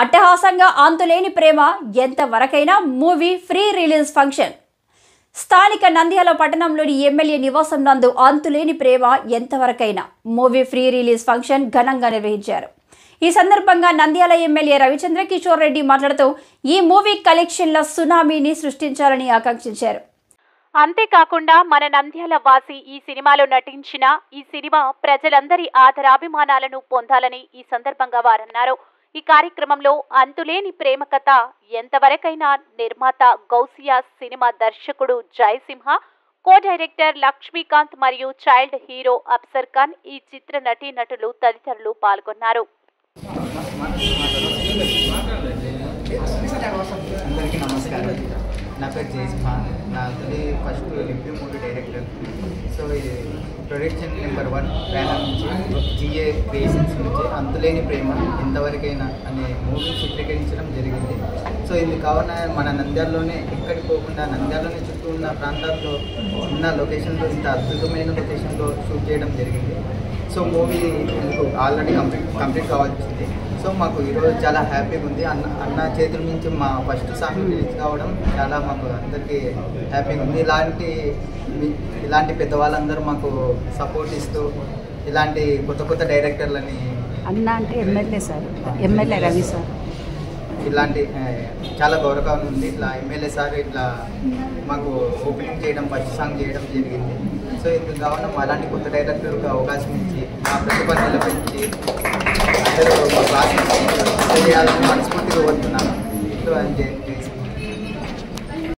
అట్టహాసంగా అంతులేని ప్రేమ ఎంతవరకైనా movie free release function. స్థానిక నంద్యాల పట్టణంలోని ఎమ్మెల్యే నివాసం నందు అంతులేని ప్రేమ ఎంతవరకైనా మూవీ ఫ్రీ రిలీజ్ ఫంక్షన్ ఘనంగా నిర్వహించారు. ఈ సందర్భంగా నంద్యాల ఎమ్మెల్యే రవిచంద్ర కిషోర్ రెడ్డి మాట్లాడుతూ ఈ మూవీ కలెక్షన్ల సునామీని సృష్టించాలని ఆకాంక్షించారు. అంతేకాకుండా మన నంద్యాల వాసి ఈ సినిమాలో నటించిన ఈ సినిమా ప్రజలందరి ఆదరాభిమానాలను పొందాలని ఈ సందర్భంగా వారన్నారు. ఈ కార్యక్రమంలో అంతులేని ప్రేమ కథ ఎంతవరకైనా నిర్మాత గౌసియా, సినిమా దర్శకుడు జయసింహ, కో డైరెక్టర్ లక్ష్మీకాంత్ మరియు చైల్డ్ హీరో అఫ్సర్ ఖాన్, ఈ చిత్ర నటీనటులు తదితరులు పాల్గొన్నారు. అందరికీ నమస్కారం. నా పేరు జయసింహ. నాది first review movie director. So ఇది ప్రొడక్షన్ నెంబర్ 1 బ్యానర్ నుంచి జిఏ క్రియేషన్స్ నుంచి అంతులేని ప్రేమ ఎంతవరకైనా అనే మూవీ చిత్రీకరించడం జరిగింది. సో ఇది కావున మన నంద్యాలలోనే ఎక్కడికి పోకుండా నంద్యాలలోనే చుట్టూ ఉన్న ప్రాంతాల్లో ఉన్న లొకేషన్లో ఇంత అద్భుతమైన లొకేషన్లో షూట్ చేయడం జరిగింది. సో మూవీ ఆల్రెడీ కంప్లీట్ కావాల్సింది. సో మాకు ఈరోజు చాలా హ్యాపీగా ఉంది. అన్న చేతుల నుంచి మా ఫస్ట్ సాంగ్ రిలీజ్ కావడం చాలా మాకు అందరికీ హ్యాపీగా ఉంది. ఇలాంటి పెద్దవాళ్ళందరూ మాకు సపోర్ట్ ఇస్తూ ఇలాంటి కొత్త డైరెక్టర్లని అన్న అంటే MLA sir, MLA Ravi sir, ఇలాంటి చాలా గౌరవంగా ఉంది. ఇట్లా ఎమ్మెల్యే సార్ ఇట్లా మాకు ఓపెనింగ్ చేయడం, ఫస్ట్ సాంగ్ చేయడం జరిగింది. సో ఇందుకు కావున అలాంటి కొత్త డైరెక్టర్కి అవకాశం ఇచ్చి మా ప్రతిభను నిలబెట్టి అందరూ మా క్లాస్ చేయాలని మనస్ఫూర్తిగా కోరుతున్నాను.